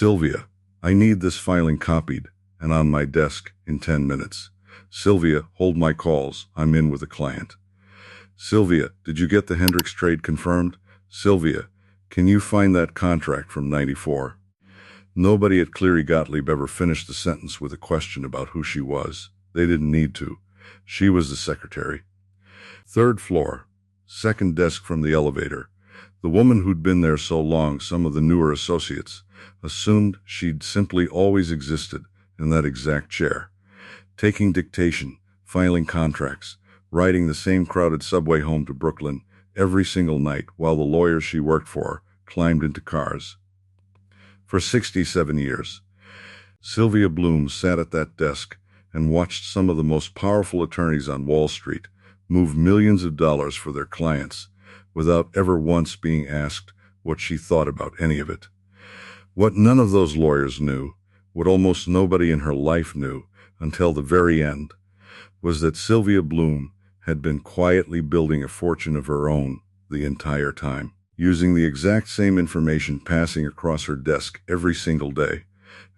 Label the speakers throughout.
Speaker 1: Sylvia, I need this filing copied and on my desk in 10 minutes. Sylvia, hold my calls. I'm in with a client. Sylvia, did you get the Hendricks trade confirmed? Sylvia, can you find that contract from '94? Nobody at Cleary Gottlieb ever finished the sentence with a question about who she was. They didn't need to. She was the secretary. Third floor, second desk from the elevator. The woman who'd been there so long, some of the newer associates assumed she'd simply always existed in that exact chair, taking dictation, filing contracts, riding the same crowded subway home to Brooklyn every single night while the lawyers she worked for climbed into cars. For 67 years, Sylvia Bloom sat at that desk and watched some of the most powerful attorneys on Wall Street move millions of dollars for their clients without ever once being asked what she thought about any of it. What none of those lawyers knew, what almost nobody in her life knew until the very end, was that Sylvia Bloom had been quietly building a fortune of her own the entire time, using the exact same information passing across her desk every single day,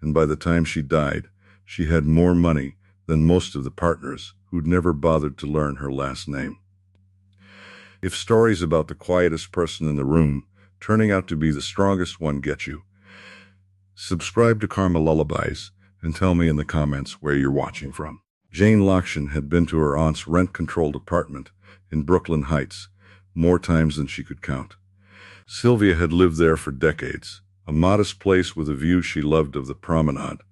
Speaker 1: and by the time she died, she had more money than most of the partners who'd never bothered to learn her last name. If stories about the quietest person in the room turning out to be the strongest one get you, subscribe to Karma Lullabies and tell me in the comments where you're watching from. Jane Lockshin had been to her aunt's rent-controlled apartment in Brooklyn Heights more times than she could count. Sylvia had lived there for decades, a modest place with a view she loved of the promenade,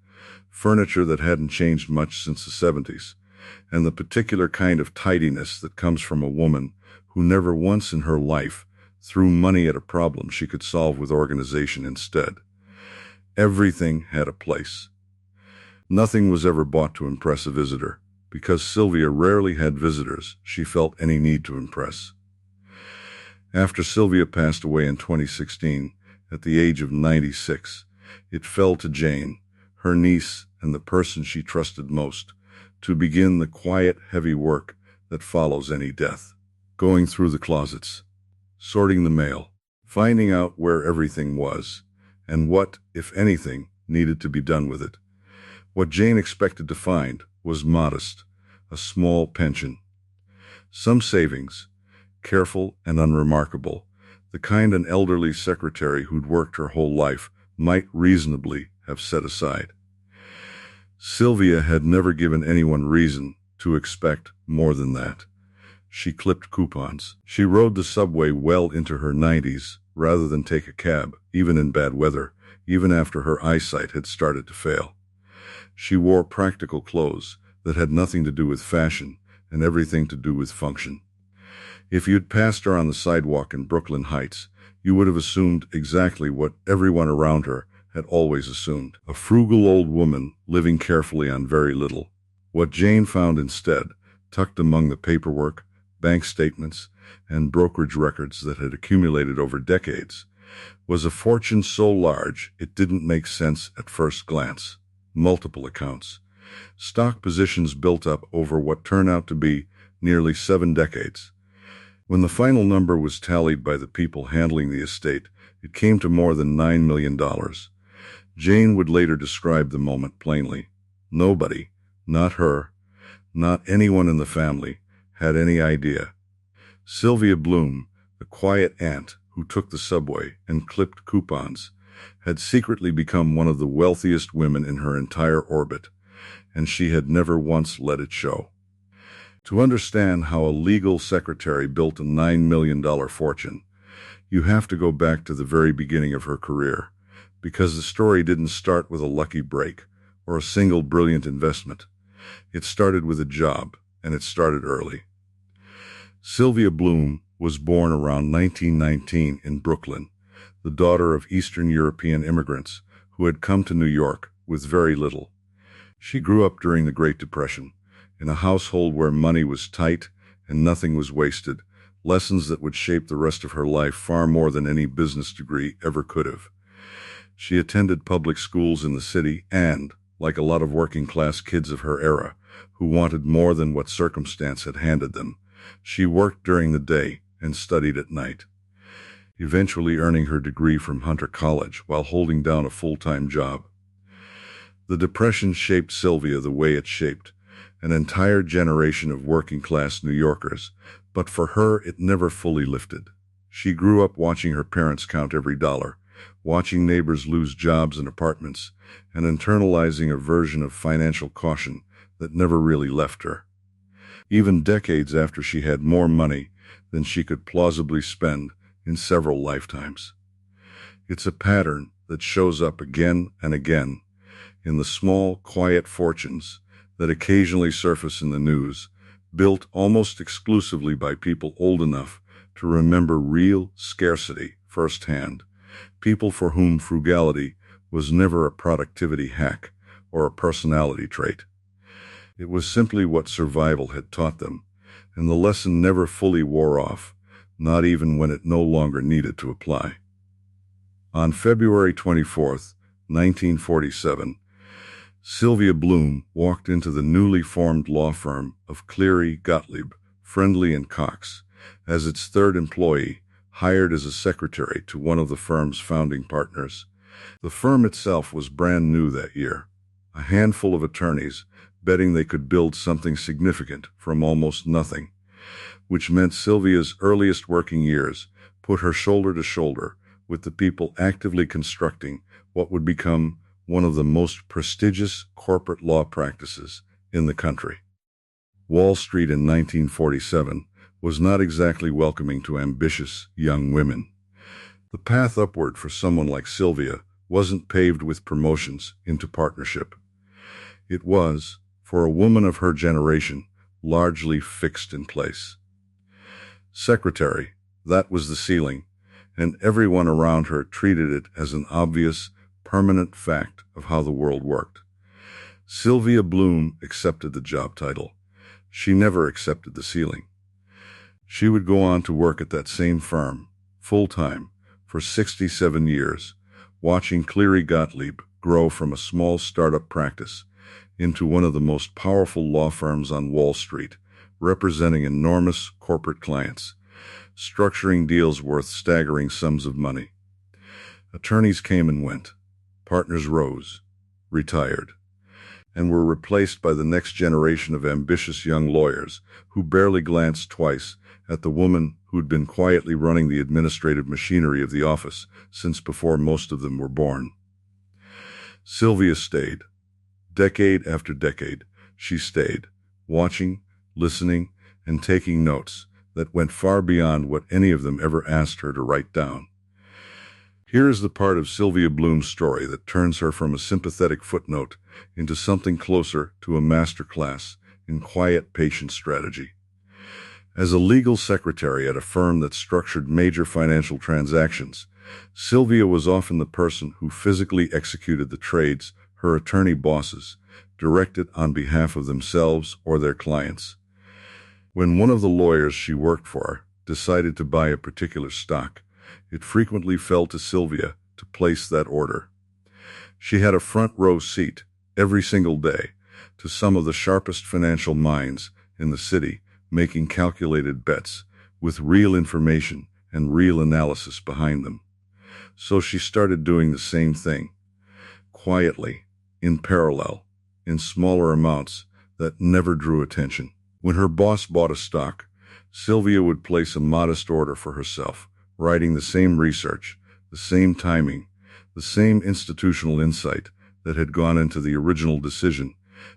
Speaker 1: furniture that hadn't changed much since the 70s, and the particular kind of tidiness that comes from a woman who never once in her life threw money at a problem she could solve with organization instead. Everything had a place. Nothing was ever bought to impress a visitor, because Sylvia rarely had visitors she felt any need to impress. After Sylvia passed away in 2016, at the age of 96, it fell to Jane, her niece and the person she trusted most, to begin the quiet, heavy work that follows any death. Going through the closets, sorting the mail, finding out where everything was, and what, if anything, needed to be done with it. What Jane expected to find was modest, a small pension. Some savings, careful and unremarkable, the kind an elderly secretary who'd worked her whole life might reasonably have set aside. Sylvia had never given anyone reason to expect more than that. She clipped coupons. She rode the subway well into her 90s rather than take a cab, even in bad weather, even after her eyesight had started to fail. She wore practical clothes that had nothing to do with fashion and everything to do with function. If you'd passed her on the sidewalk in Brooklyn Heights, you would have assumed exactly what everyone around her had always assumed: a frugal old woman living carefully on very little. What Jane found instead, tucked among the paperwork, bank statements, and brokerage records that had accumulated over decades, was a fortune so large it didn't make sense at first glance. Multiple accounts, stock positions built up over what turned out to be nearly 7 decades. When the final number was tallied by the people handling the estate, it came to more than $9 million. Jane would later describe the moment plainly. Nobody, not her, not anyone in the family, had any idea. Sylvia Bloom, the quiet aunt who took the subway and clipped coupons, had secretly become one of the wealthiest women in her entire orbit, and she had never once let it show. To understand how a legal secretary built a $9 million fortune, you have to go back to the very beginning of her career, because the story didn't start with a lucky break or a single brilliant investment. It started with a job, and it started early. Sylvia Bloom was born around 1919 in Brooklyn, the daughter of Eastern European immigrants who had come to New York with very little. She grew up during the Great Depression, in a household where money was tight and nothing was wasted, lessons that would shape the rest of her life far more than any business degree ever could have. She attended public schools in the city and, like a lot of working-class kids of her era who wanted more than what circumstance had handed them, she worked during the day and studied at night. eventually earning her degree from Hunter College while holding down a full-time job. The Depression shaped Sylvia the way it shaped an entire generation of working-class New Yorkers, but for her it never fully lifted. She grew up watching her parents count every dollar, watching neighbors lose jobs and apartments, and internalizing a version of financial caution that never really left her. Even decades after she had more money than she could plausibly spend in several lifetimes. It's a pattern that shows up again and again in the small, quiet fortunes that occasionally surface in the news, built almost exclusively by people old enough to remember real scarcity firsthand, people for whom frugality was never a productivity hack or a personality trait. It was simply what survival had taught them, and the lesson never fully wore off, not even when it no longer needed to apply. On February 24th, 1947, Sylvia Bloom walked into the newly formed law firm of Cleary, Gottlieb, Friendly and Cox as its third employee, hired as a secretary to one of the firm's founding partners. The firm itself was brand new that year, a handful of attorneys betting they could build something significant from almost nothing, which meant Sylvia's earliest working years put her shoulder to shoulder with the people actively constructing what would become one of the most prestigious corporate law practices in the country. Wall Street in 1947 was not exactly welcoming to ambitious young women. The path upward for someone like Sylvia wasn't paved with promotions into partnership. It was, for a woman of her generation, largely fixed in place. Secretary, that was the ceiling, and everyone around her treated it as an obvious, permanent fact of how the world worked. Sylvia Bloom accepted the job title. She never accepted the ceiling. She would go on to work at that same firm, full-time, for 67 years, watching Cleary Gottlieb grow from a small startup practice into one of the most powerful law firms on Wall Street, representing enormous corporate clients, structuring deals worth staggering sums of money. Attorneys came and went. Partners rose, retired, and were replaced by the next generation of ambitious young lawyers who barely glanced twice at the woman who'd been quietly running the administrative machinery of the office since before most of them were born. Sylvia stayed. Decade after decade, she stayed, watching, listening, and taking notes that went far beyond what any of them ever asked her to write down. Here is the part of Sylvia Bloom's story that turns her from a sympathetic footnote into something closer to a masterclass in quiet, patient strategy. As a legal secretary at a firm that structured major financial transactions, Sylvia was often the person who physically executed the trades her attorney bosses directed on behalf of themselves or their clients. When one of the lawyers she worked for decided to buy a particular stock, it frequently fell to Sylvia to place that order. She had a front row seat every single day to some of the sharpest financial minds in the city making calculated bets with real information and real analysis behind them. So she started doing the same thing, quietly, in parallel, in smaller amounts that never drew attention. When her boss bought a stock, Sylvia would place a modest order for herself, writing the same research, the same timing, the same institutional insight that had gone into the original decision,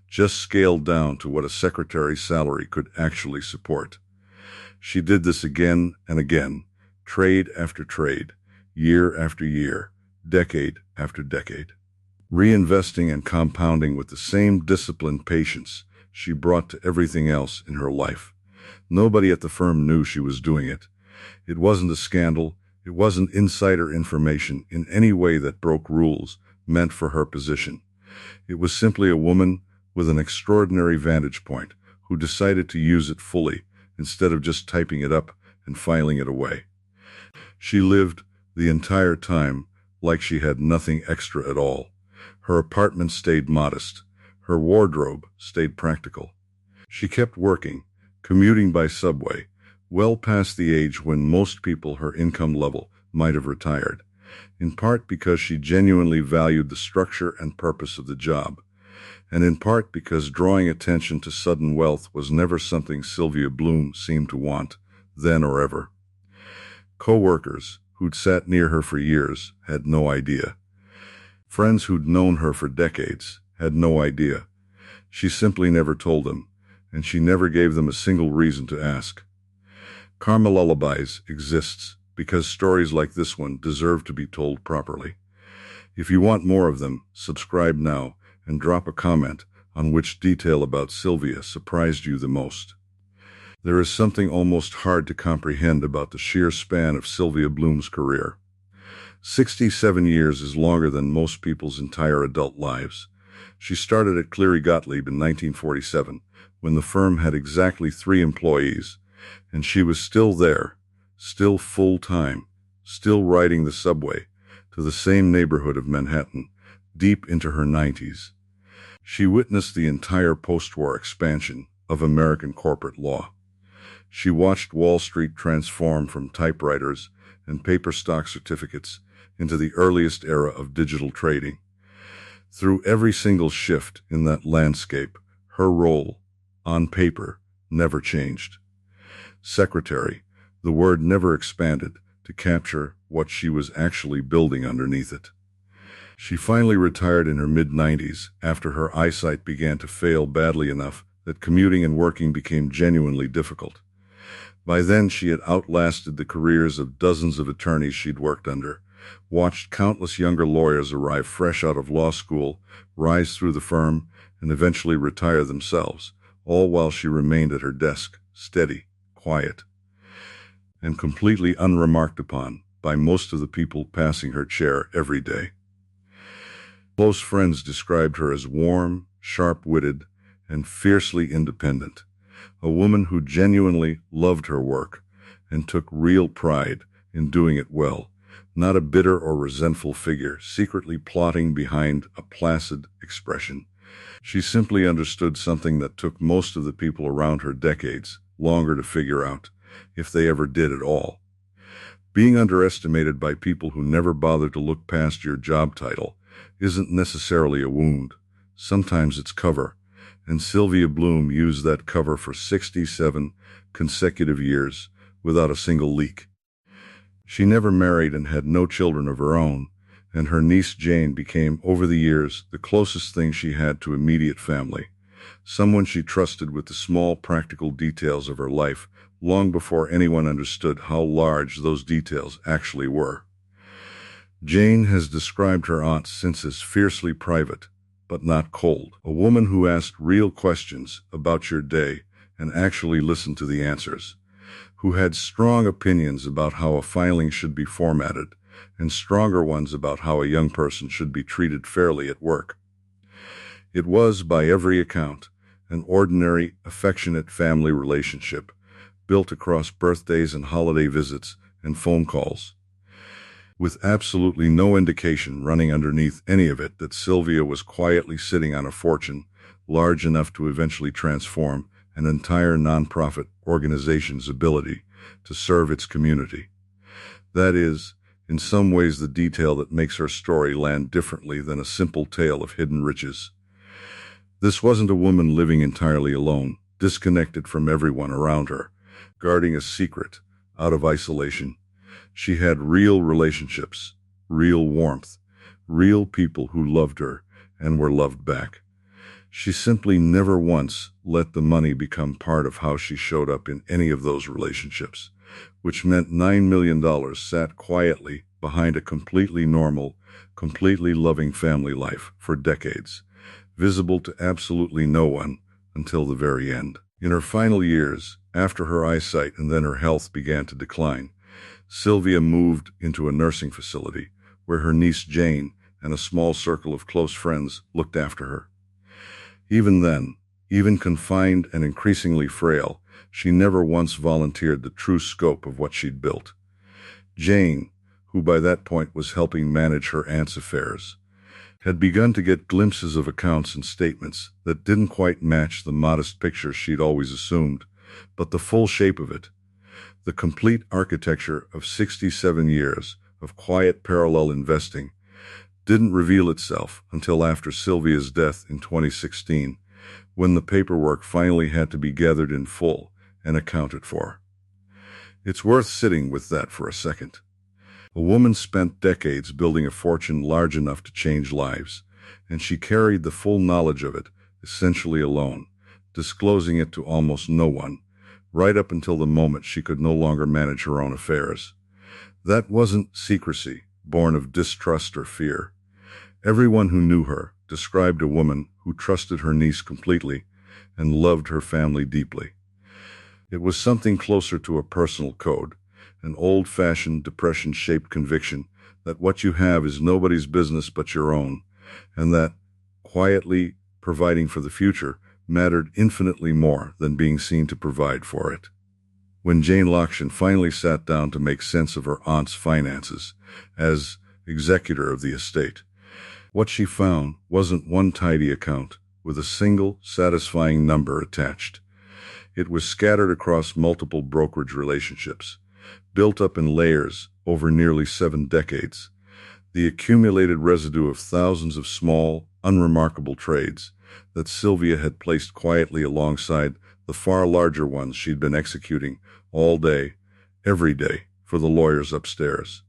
Speaker 1: just scaled down to what a secretary's salary could actually support. She did this again and again, trade after trade, year after year, decade after decade, reinvesting and compounding with the same disciplined patience she brought to everything else in her life. Nobody at the firm knew she was doing it. It wasn't a scandal. It wasn't insider information in any way that broke rules meant for her position. It was simply a woman with an extraordinary vantage point who decided to use it fully instead of just typing it up and filing it away. She lived the entire time like she had nothing extra at all. Her apartment stayed modest. Her wardrobe stayed practical. She kept working, commuting by subway, well past the age when most people her income level might have retired, in part because she genuinely valued the structure and purpose of the job, and in part because drawing attention to sudden wealth was never something Sylvia Bloom seemed to want, then or ever. Co-workers, who'd sat near her for years, had no idea. Friends who'd known her for decades had no idea. She simply never told them, and she never gave them a single reason to ask. Karma Lullabies exists because stories like this one deserve to be told properly. If you want more of them, subscribe now and drop a comment on which detail about Sylvia surprised you the most. There is something almost hard to comprehend about the sheer span of Sylvia Bloom's career. 67 years is longer than most people's entire adult lives. She started at Cleary Gottlieb in 1947, when the firm had exactly 3 employees, and she was still there, still full-time, still riding the subway to the same neighborhood of Manhattan, deep into her 90s. She witnessed the entire post-war expansion of American corporate law. She watched Wall Street transform from typewriters and paper stock certificates into the earliest era of digital trading. Through every single shift in that landscape, her role, on paper, never changed. Secretary, the word never expanded to capture what she was actually building underneath it. She finally retired in her mid-90s after her eyesight began to fail badly enough that commuting and working became genuinely difficult. By then, she had outlasted the careers of dozens of attorneys she'd worked under, watched countless younger lawyers arrive fresh out of law school, rise through the firm, and eventually retire themselves, all while she remained at her desk, steady, quiet, and completely unremarked upon by most of the people passing her chair every day. Close friends described her as warm, sharp-witted, and fiercely independent, a woman who genuinely loved her work and took real pride in doing it well, not a bitter or resentful figure secretly plotting behind a placid expression. She simply understood something that took most of the people around her decades longer to figure out, if they ever did at all. Being underestimated by people who never bother to look past your job title isn't necessarily a wound. Sometimes it's cover, and Sylvia Bloom used that cover for 67 consecutive years without a single leak. She never married and had no children of her own, and her niece Jane became, over the years, the closest thing she had to immediate family, someone she trusted with the small practical details of her life long before anyone understood how large those details actually were. Jane has described her aunt since as fiercely private, but not cold, a woman who asked real questions about your day and actually listened to the answers, who had strong opinions about how a filing should be formatted, and stronger ones about how a young person should be treated fairly at work. It was, by every account, an ordinary, affectionate family relationship, built across birthdays and holiday visits and phone calls, with absolutely no indication running underneath any of it that Sylvia was quietly sitting on a fortune large enough to eventually transform an entire nonprofit organization's ability to serve its community. That is, in some ways, the detail that makes her story land differently than a simple tale of hidden riches. This wasn't a woman living entirely alone, disconnected from everyone around her, guarding a secret, out of isolation. She had real relationships, real warmth, real people who loved her and were loved back. She simply never once let the money become part of how she showed up in any of those relationships, which meant $9 million sat quietly behind a completely normal, completely loving family life for decades, visible to absolutely no one until the very end. In her final years, after her eyesight and then her health began to decline, Sylvia moved into a nursing facility where her niece Jane and a small circle of close friends looked after her. Even then, even confined and increasingly frail, she never once volunteered the true scope of what she'd built. Jane, who by that point was helping manage her aunt's affairs, had begun to get glimpses of accounts and statements that didn't quite match the modest picture she'd always assumed, but the full shape of it, The complete architecture of 67 years of quiet parallel investing didn't reveal itself until after Sylvia's death in 2016, when the paperwork finally had to be gathered in full and accounted for. It's worth sitting with that for a second. A woman spent decades building a fortune large enough to change lives, and she carried the full knowledge of it essentially alone, disclosing it to almost no one, right up until the moment she could no longer manage her own affairs. That wasn't secrecy, born of distrust or fear. Everyone who knew her described a woman who trusted her niece completely and loved her family deeply. It was something closer to a personal code, an old-fashioned, depression-shaped conviction that what you have is nobody's business but your own, and that, quietly providing for the future, mattered infinitely more than being seen to provide for it. When Jane Lockshin finally sat down to make sense of her aunt's finances as executor of the estate, what she found wasn't one tidy account with a single, satisfying number attached. It was scattered across multiple brokerage relationships, built up in layers over nearly 7 decades, the accumulated residue of thousands of small, unremarkable trades that Sylvia had placed quietly alongside the far larger ones she'd been executing all day, every day, for the lawyers upstairs.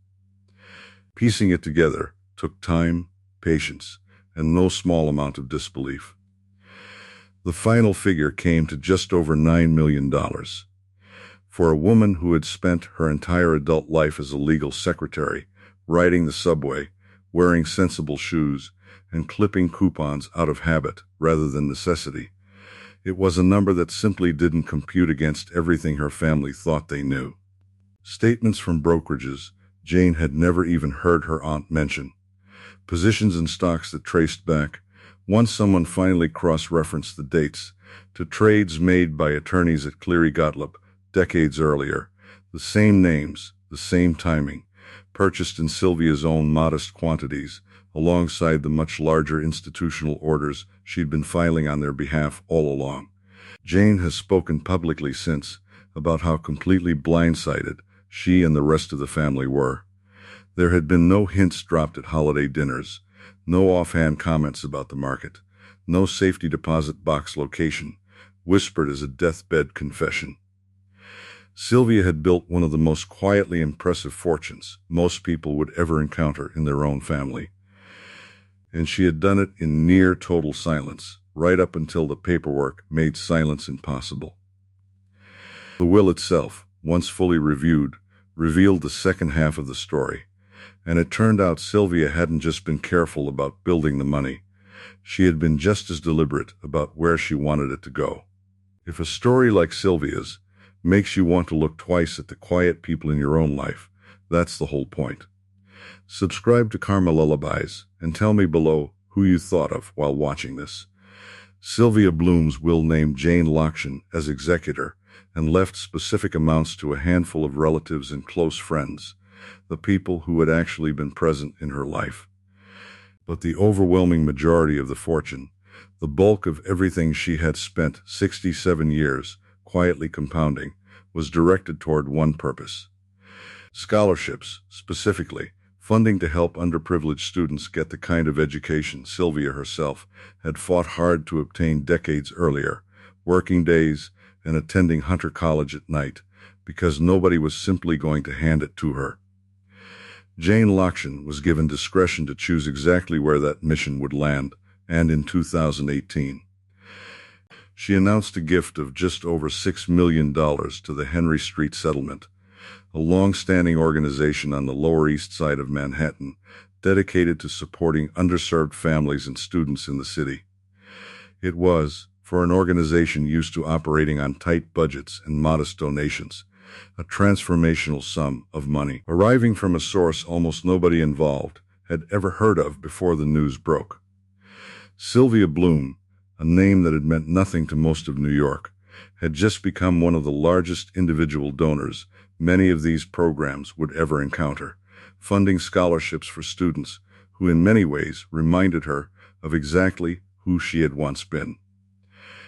Speaker 1: Piecing it together took time, patience, and no small amount of disbelief. The final figure came to just over $9 million. For a woman who had spent her entire adult life as a legal secretary, riding the subway, wearing sensible shoes, and clipping coupons out of habit rather than necessity, it was a number that simply didn't compute against everything her family thought they knew. Statements from brokerages Jane had never even heard her aunt mention. Positions in stocks that traced back, once someone finally cross-referenced the dates, to trades made by attorneys at Cleary Gottlieb decades earlier, the same names, the same timing, purchased in Sylvia's own modest quantities, alongside the much larger institutional orders she'd been filing on their behalf all along. Jane has spoken publicly since about how completely blindsided she and the rest of the family were. There had been no hints dropped at holiday dinners, no offhand comments about the market, no safety deposit box location, whispered as a deathbed confession. Sylvia had built one of the most quietly impressive fortunes most people would ever encounter in their own family. And she had done it in near total silence, right up until the paperwork made silence impossible. The will itself, once fully reviewed, revealed the second half of the story, and it turned out Sylvia hadn't just been careful about building the money. She had been just as deliberate about where she wanted it to go. If a story like Sylvia's makes you want to look twice at the quiet people in your own life, that's the whole point. Subscribe to Karma Lullabies and tell me below who you thought of while watching this. Sylvia Bloom's will named Jane Lockshin as executor and left specific amounts to a handful of relatives and close friends, the people who had actually been present in her life. But the overwhelming majority of the fortune, the bulk of everything she had spent 67 years quietly compounding, was directed toward one purpose. Scholarships, specifically, funding to help underprivileged students get the kind of education Sylvia herself had fought hard to obtain decades earlier, working days and attending Hunter College at night, because nobody was simply going to hand it to her. Jane Lockshin was given discretion to choose exactly where that mission would land, and in 2018, she announced a gift of just over $6 million to the Henry Street Settlement, a long-standing organization on the Lower East Side of Manhattan dedicated to supporting underserved families and students in the city. It was, for an organization used to operating on tight budgets and modest donations, a transformational sum of money, arriving from a source almost nobody involved had ever heard of before the news broke. Sylvia Bloom, a name that had meant nothing to most of New York, had just become one of the largest individual donors many of these programs would ever encounter, funding scholarships for students who in many ways reminded her of exactly who she had once been.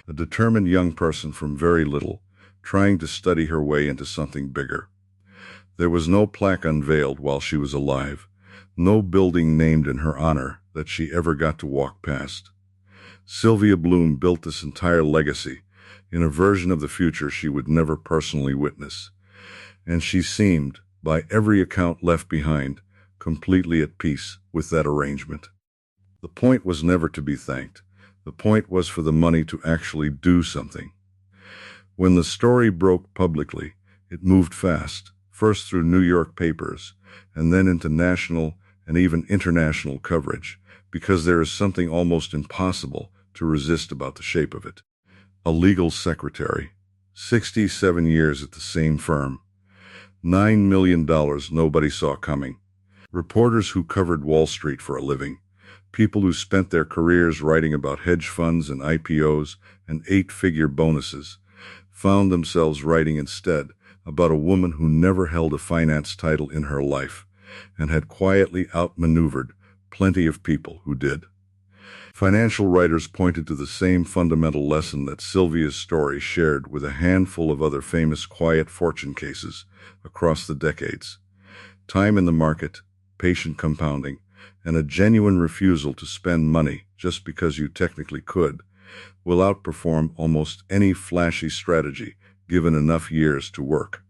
Speaker 1: A determined young person from very little, trying to study her way into something bigger. There was no plaque unveiled while she was alive, no building named in her honor that she ever got to walk past. Sylvia Bloom built this entire legacy in a version of the future she would never personally witness, and she seemed, by every account left behind, completely at peace with that arrangement. The point was never to be thanked. The point was for the money to actually do something. When the story broke publicly, it moved fast, first through New York papers, and then into national and even international coverage, because there is something almost impossible to resist about the shape of it. A legal secretary, 67 years at the same firm, $9 million nobody saw coming, reporters who covered Wall Street for a living, people who spent their careers writing about hedge funds and IPOs and eight-figure bonuses, found themselves writing instead about a woman who never held a finance title in her life and had quietly outmaneuvered plenty of people who did. Financial writers pointed to the same fundamental lesson that Sylvia's story shared with a handful of other famous quiet fortune cases across the decades. Time in the market, patient compounding, and a genuine refusal to spend money just because you technically could will outperform almost any flashy strategy given enough years to work.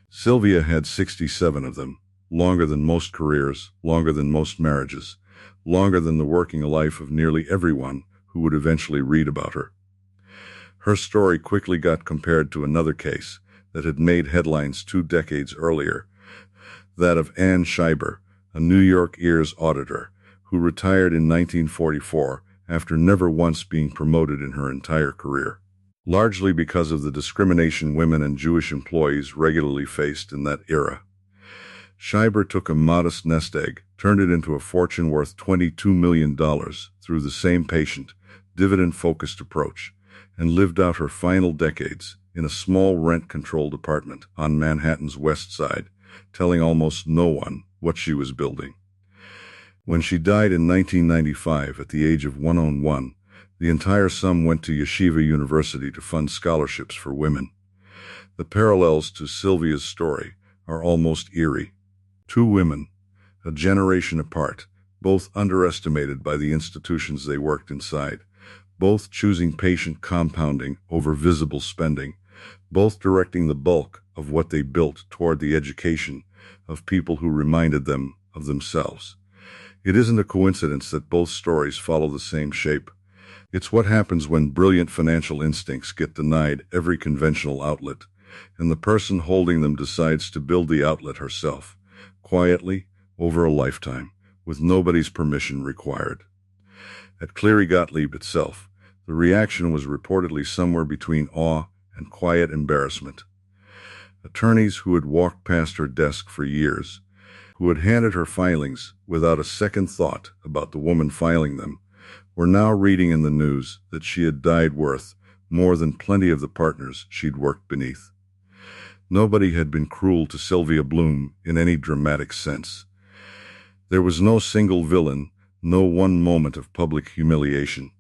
Speaker 1: Sylvia had 67 of them, longer than most careers, longer than most marriages, longer than the working life of nearly everyone who would eventually read about her. Her story quickly got compared to another case that had made headlines 2 decades earlier, that of Ann Scheiber, a New York ears auditor who retired in 1944 after never once being promoted in her entire career, largely because of the discrimination women and Jewish employees regularly faced in that era. Scheiber took a modest nest egg, turned it into a fortune worth $22 million through the same patient, dividend-focused approach, and lived out her final decades in a small rent-controlled apartment on Manhattan's West Side, telling almost no one what she was building. When she died in 1995 at the age of 101, the entire sum went to Yeshiva University to fund scholarships for women. The parallels to Sylvia's story are almost eerie. 2 women, a generation apart, both underestimated by the institutions they worked inside, both choosing patient compounding over visible spending, both directing the bulk of what they built toward the education of people who reminded them of themselves. It isn't a coincidence that both stories follow the same shape. It's what happens when brilliant financial instincts get denied every conventional outlet, and the person holding them decides to build the outlet herself, quietly, over a lifetime, with nobody's permission required. At Cleary Gottlieb itself, the reaction was reportedly somewhere between awe and quiet embarrassment. Attorneys who had walked past her desk for years, who had handed her filings without a second thought about the woman filing them, were now reading in the news that she had died worth more than plenty of the partners she'd worked beneath. Nobody had been cruel to Sylvia Bloom in any dramatic sense. There was no single villain, no one moment of public humiliation.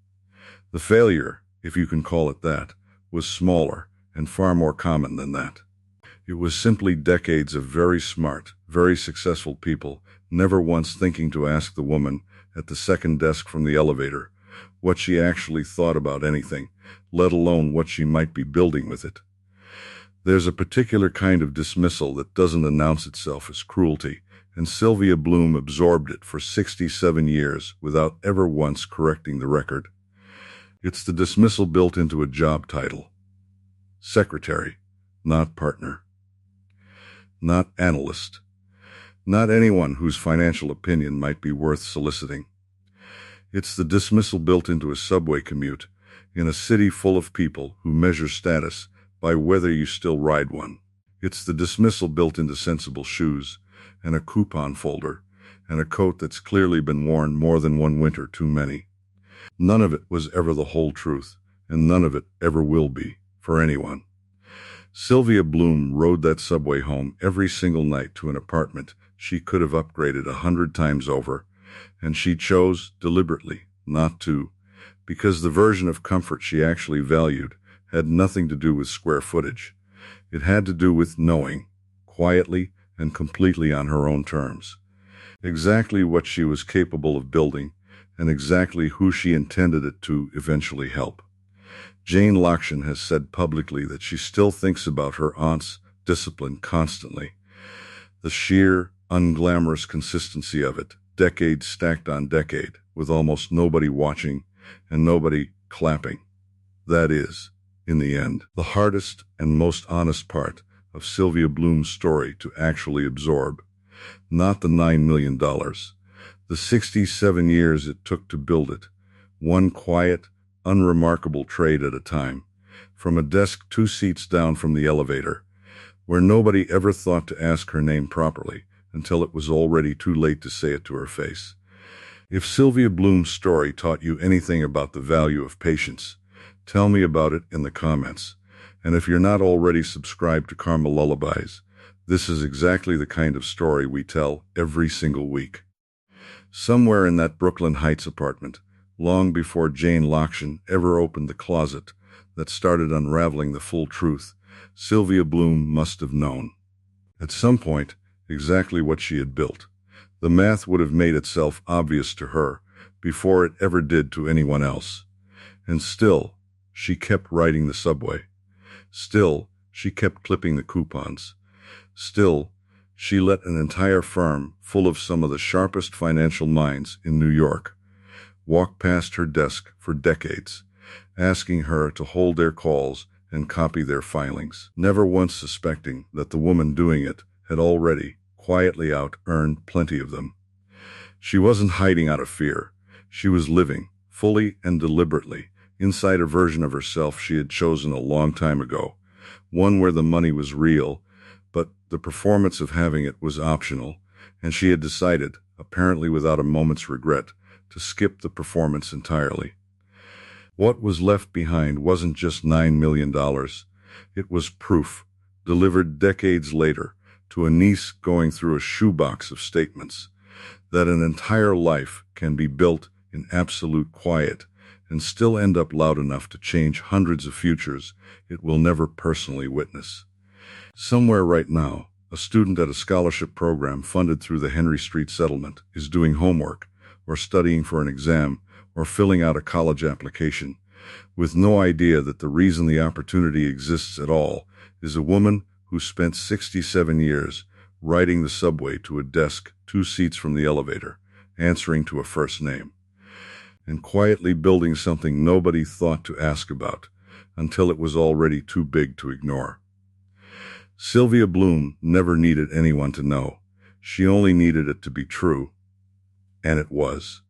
Speaker 1: The failure, if you can call it that, was smaller and far more common than that. It was simply decades of very smart, very successful people never once thinking to ask the woman at the second desk from the elevator what she actually thought about anything, let alone what she might be building with it. There's a particular kind of dismissal that doesn't announce itself as cruelty, and Sylvia Bloom absorbed it for 67 years without ever once correcting the record. It's the dismissal built into a job title. Secretary, not partner. Not analyst. Not anyone whose financial opinion might be worth soliciting. It's the dismissal built into a subway commute in a city full of people who measure status by whether you still ride one. It's the dismissal built into sensible shoes and a coupon folder and a coat that's clearly been worn more than one winter too many. None of it was ever the whole truth, and none of it ever will be, for anyone. Sylvia Bloom rode that subway home every single night to an apartment she could have upgraded 100 times over, and she chose, deliberately, not to, because the version of comfort she actually valued had nothing to do with square footage. It had to do with knowing, quietly and completely on her own terms, exactly what she was capable of building and exactly who she intended it to eventually help. Jane Lockshin has said publicly that she still thinks about her aunt's discipline constantly. The sheer, unglamorous consistency of it, decade stacked on decade, with almost nobody watching and nobody clapping. That is, in the end, the hardest and most honest part of Sylvia Bloom's story to actually absorb. Not the $9 million, the 67 years it took to build it, one quiet, unremarkable trade at a time, from a desk 2 seats down from the elevator, where nobody ever thought to ask her name properly until it was already too late to say it to her face. If Sylvia Bloom's story taught you anything about the value of patience, tell me about it in the comments. And if you're not already subscribed to Karma Lullabies, this is exactly the kind of story we tell every single week. Somewhere in that Brooklyn Heights apartment, long before Jane Lockshin ever opened the closet that started unraveling the full truth, Sylvia Bloom must have known, at some point, exactly what she had built. The math would have made itself obvious to her before it ever did to anyone else. And still, she kept riding the subway. Still, she kept clipping the coupons. Still, she let an entire firm full of some of the sharpest financial minds in New York walk past her desk for decades, asking her to hold their calls and copy their filings, never once suspecting that the woman doing it had already, quietly out-earned plenty of them. She wasn't hiding out of fear. She was living, fully and deliberately, inside a version of herself she had chosen a long time ago, one where the money was real, but the performance of having it was optional, and she had decided, apparently without a moment's regret, to skip the performance entirely. What was left behind wasn't just $9 million. It was proof, delivered decades later to a niece going through a shoebox of statements, that an entire life can be built in absolute quiet and still end up loud enough to change hundreds of futures it will never personally witness. Somewhere right now, a student at a scholarship program funded through the Henry Street Settlement is doing homework, or studying for an exam, or filling out a college application, with no idea that the reason the opportunity exists at all is a woman who spent 67 years riding the subway to a desk 2 seats from the elevator, answering to a first name, and quietly building something nobody thought to ask about until it was already too big to ignore. Sylvia Bloom never needed anyone to know. She only needed it to be true, and it was.